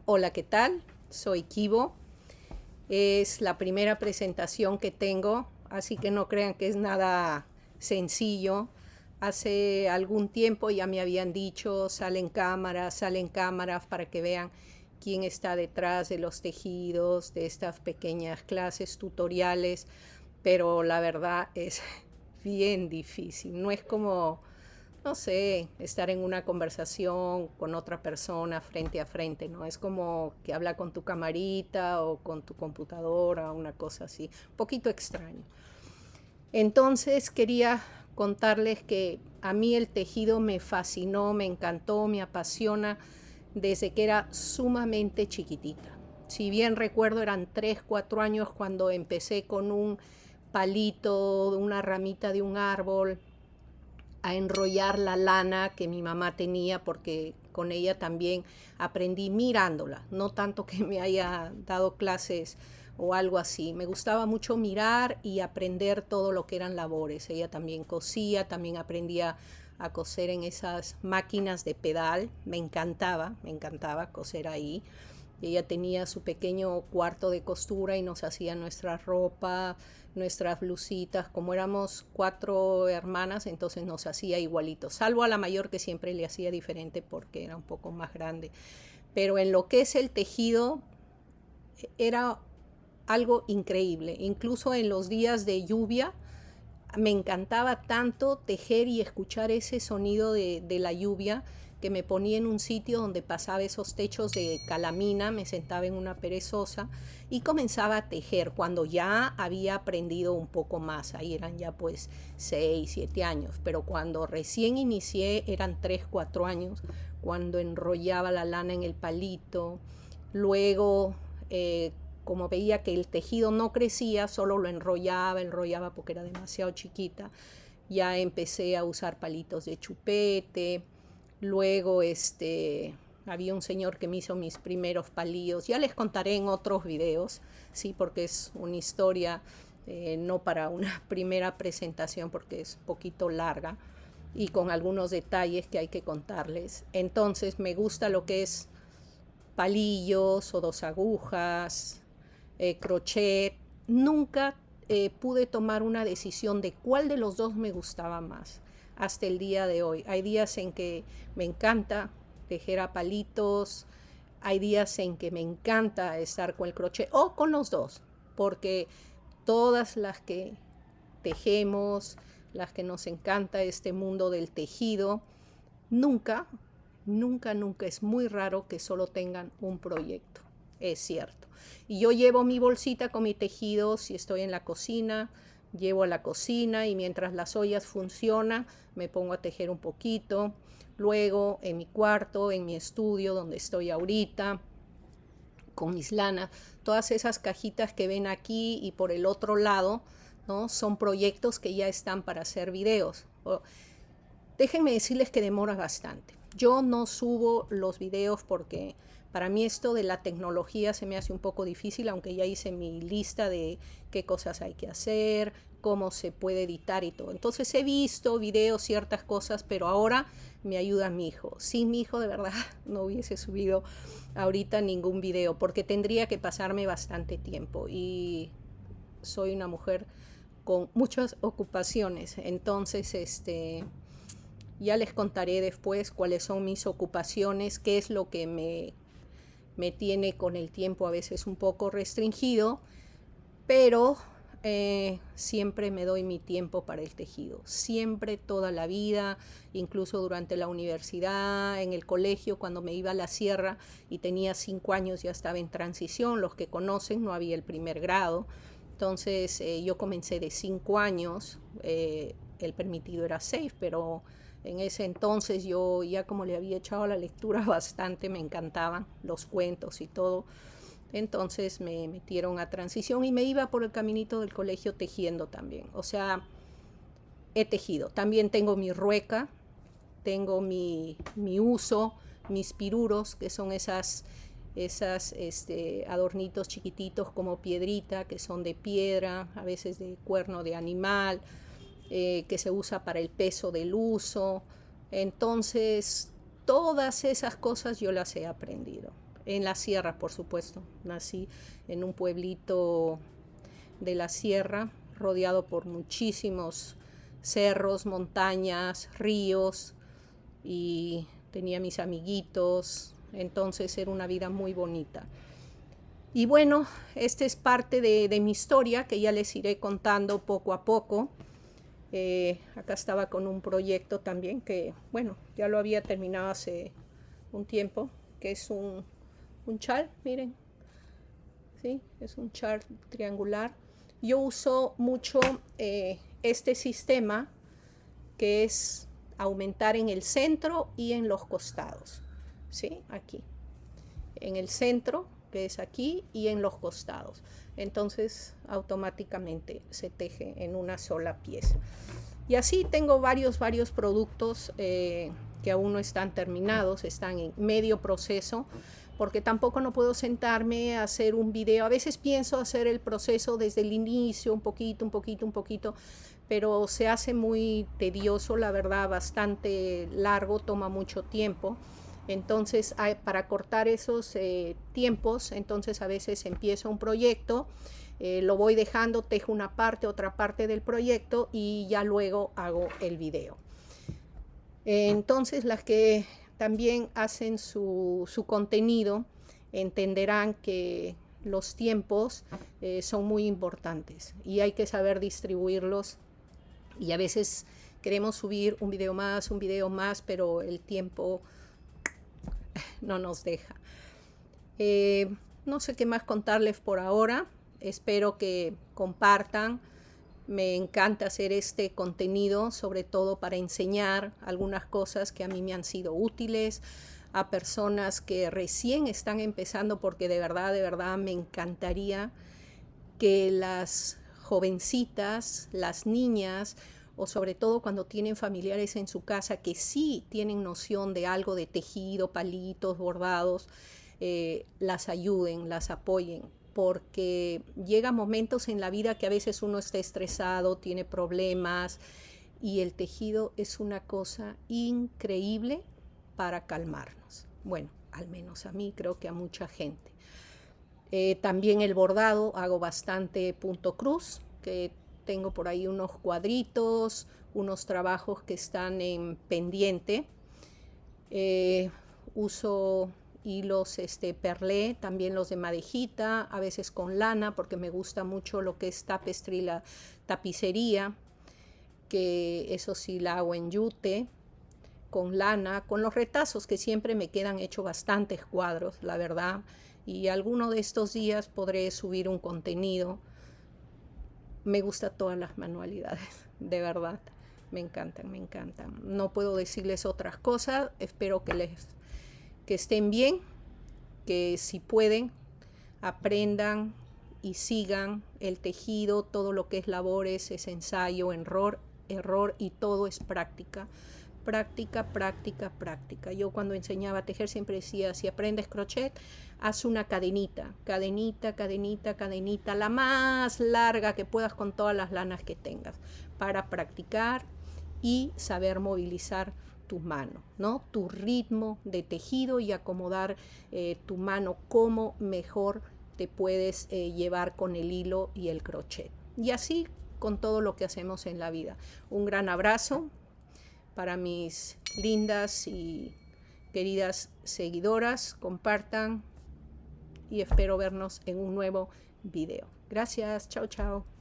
Hola, ¿qué tal? Soy Kibo. Es la primera presentación que tengo, así que no crean que es nada sencillo. Hace algún tiempo ya me habían dicho, salen cámaras para que vean quién está detrás de los tejidos, de estas pequeñas clases tutoriales, pero la verdad es bien difícil. No es como, no sé, estar en una conversación con otra persona frente a frente, ¿no? Es como que habla con tu camarita o con tu computadora, una cosa así, un poquito extraño. Entonces quería contarles que a mí el tejido me fascinó, me encantó, me apasiona desde que era sumamente chiquitita. Si bien recuerdo eran 3, 4 años cuando empecé con un palito, una ramita de un árbol, a enrollar la lana que mi mamá tenía, porque con ella también aprendí mirándola, no tanto que me haya dado clases o algo así. Me gustaba mucho mirar y aprender todo lo que eran labores. Ella también cosía, también aprendía a coser en esas máquinas de pedal. Me encantaba coser ahí. Ella tenía su pequeño cuarto de costura y nos hacía nuestra ropa, nuestras blusitas. Como éramos 4 hermanas, entonces nos hacía igualito, salvo a la mayor que siempre le hacía diferente porque era un poco más grande. Pero en lo que es el tejido, era algo increíble. Incluso en los días de lluvia, me encantaba tanto tejer y escuchar ese sonido de la lluvia, que me ponía en un sitio donde pasaba esos techos de calamina, me sentaba en una perezosa y comenzaba a tejer cuando ya había aprendido un poco más. Ahí eran ya pues 6, 7 años, pero cuando recién inicié eran 3, 4 años, cuando enrollaba la lana en el palito. Luego, como veía que el tejido no crecía, solo lo enrollaba porque era demasiado chiquita, ya empecé a usar palitos de chupete. Luego había un señor que me hizo mis primeros palillos. Ya les contaré en otros videos, sí, porque es una historia, no para una primera presentación, porque es un poquito larga y con algunos detalles que hay que contarles. Entonces me gusta lo que es palillos o 2 agujas, crochet. Nunca pude tomar una decisión de cuál de los dos me gustaba más hasta el día de hoy. Hay días en que me encanta tejer a palitos, hay días en que me encanta estar con el crochet o con los dos, porque todas las que tejemos, las que nos encanta este mundo del tejido, nunca, nunca es muy raro que solo tengan un proyecto, es cierto. Y yo llevo mi bolsita con mi tejido, si estoy en la cocina, llevo a la cocina y mientras las ollas funcionan, me pongo a tejer un poquito. Luego en mi cuarto, en mi estudio donde estoy ahorita, con mis lanas, todas esas cajitas que ven aquí y por el otro lado, ¿no? Son proyectos que ya están para hacer videos. Déjenme decirles que demora bastante. Yo no subo los videos porque para mí esto de la tecnología se me hace un poco difícil, aunque ya hice mi lista de qué cosas hay que hacer, cómo se puede editar y todo. Entonces he visto videos, ciertas cosas, pero ahora me ayuda mi hijo. Sin mi hijo de verdad no hubiese subido ahorita ningún video porque tendría que pasarme bastante tiempo y soy una mujer con muchas ocupaciones. Entonces, ya les contaré después cuáles son mis ocupaciones, qué es lo que me tiene con el tiempo a veces un poco restringido, pero siempre me doy mi tiempo para el tejido, siempre, toda la vida, incluso durante la universidad, en el colegio, cuando me iba a la sierra y tenía 5 años, ya estaba en transición. Los que conocen, no había el primer grado, entonces yo comencé de 5 años, el permitido era 6, pero en ese entonces yo ya como le había echado a la lectura bastante, me encantaban los cuentos y todo. Entonces me metieron a transición y me iba por el caminito del colegio tejiendo también. O sea, he tejido. También tengo mi rueca, tengo mi uso, mis piruros, que son esas adornitos chiquititos como piedrita, que son de piedra, a veces de cuerno de animal, que se usa para el peso del uso. Entonces, todas esas cosas yo las he aprendido. En la sierra, por supuesto. Nací en un pueblito de la sierra, rodeado por muchísimos cerros, montañas, ríos, y tenía mis amiguitos, entonces era una vida muy bonita. Y bueno, esta es parte de mi historia que ya les iré contando poco a poco. Acá estaba con un proyecto también que, bueno, ya lo había terminado hace un tiempo, que es un chal, miren, ¿sí? Es un chal triangular. Yo uso mucho este sistema, que es aumentar en el centro y en los costados, ¿sí? Aquí, en el centro, que es aquí, y en los costados. Entonces automáticamente se teje en una sola pieza. Y así tengo varios productos que aún no están terminados, están en medio proceso, porque tampoco no puedo sentarme a hacer un video. A veces pienso hacer el proceso desde el inicio, un poquito, pero se hace muy tedioso, la verdad, bastante largo, toma mucho tiempo. Entonces, para cortar esos tiempos, entonces a veces empiezo un proyecto, lo voy dejando, tejo una parte, otra parte del proyecto y ya luego hago el video. Entonces, las que también hacen su contenido entenderán que los tiempos son muy importantes y hay que saber distribuirlos, y a veces queremos subir un video más, pero el tiempo no nos deja. No sé qué más contarles por ahora. Espero que compartan. Me encanta hacer este contenido, sobre todo para enseñar algunas cosas que a mí me han sido útiles a personas que recién están empezando, porque de verdad me encantaría que las jovencitas, las niñas, o sobre todo cuando tienen familiares en su casa que sí tienen noción de algo de tejido, palitos, bordados, las ayuden, las apoyen, porque llegan momentos en la vida que a veces uno está estresado, tiene problemas, y el tejido es una cosa increíble para calmarnos. Bueno, al menos a mí, creo que a mucha gente. También el bordado, hago bastante punto cruz, que tengo por ahí unos cuadritos, unos trabajos que están en pendiente. Uso hilos perlé, también los de madejita, a veces con lana, porque me gusta mucho lo que es tapestry, la tapicería, que eso sí la hago en yute, con lana, con los retazos que siempre me quedan hecho bastantes cuadros, la verdad, y alguno de estos días podré subir un contenido. Me gustan todas las manualidades, de verdad, me encantan. No puedo decirles otras cosas, espero que estén bien, que si pueden, aprendan y sigan el tejido. Todo lo que es labores es ensayo, error, y todo es práctica. Práctica. Yo cuando enseñaba a tejer siempre decía, si aprendes crochet, haz una cadenita, la más larga que puedas con todas las lanas que tengas, para practicar y saber movilizar tu mano, ¿no? Tu ritmo de tejido, y acomodar tu mano como mejor te puedes llevar con el hilo y el crochet. Y así con todo lo que hacemos en la vida. Un gran abrazo para mis lindas y queridas seguidoras. Compartan y espero vernos en un nuevo video. Gracias, chao.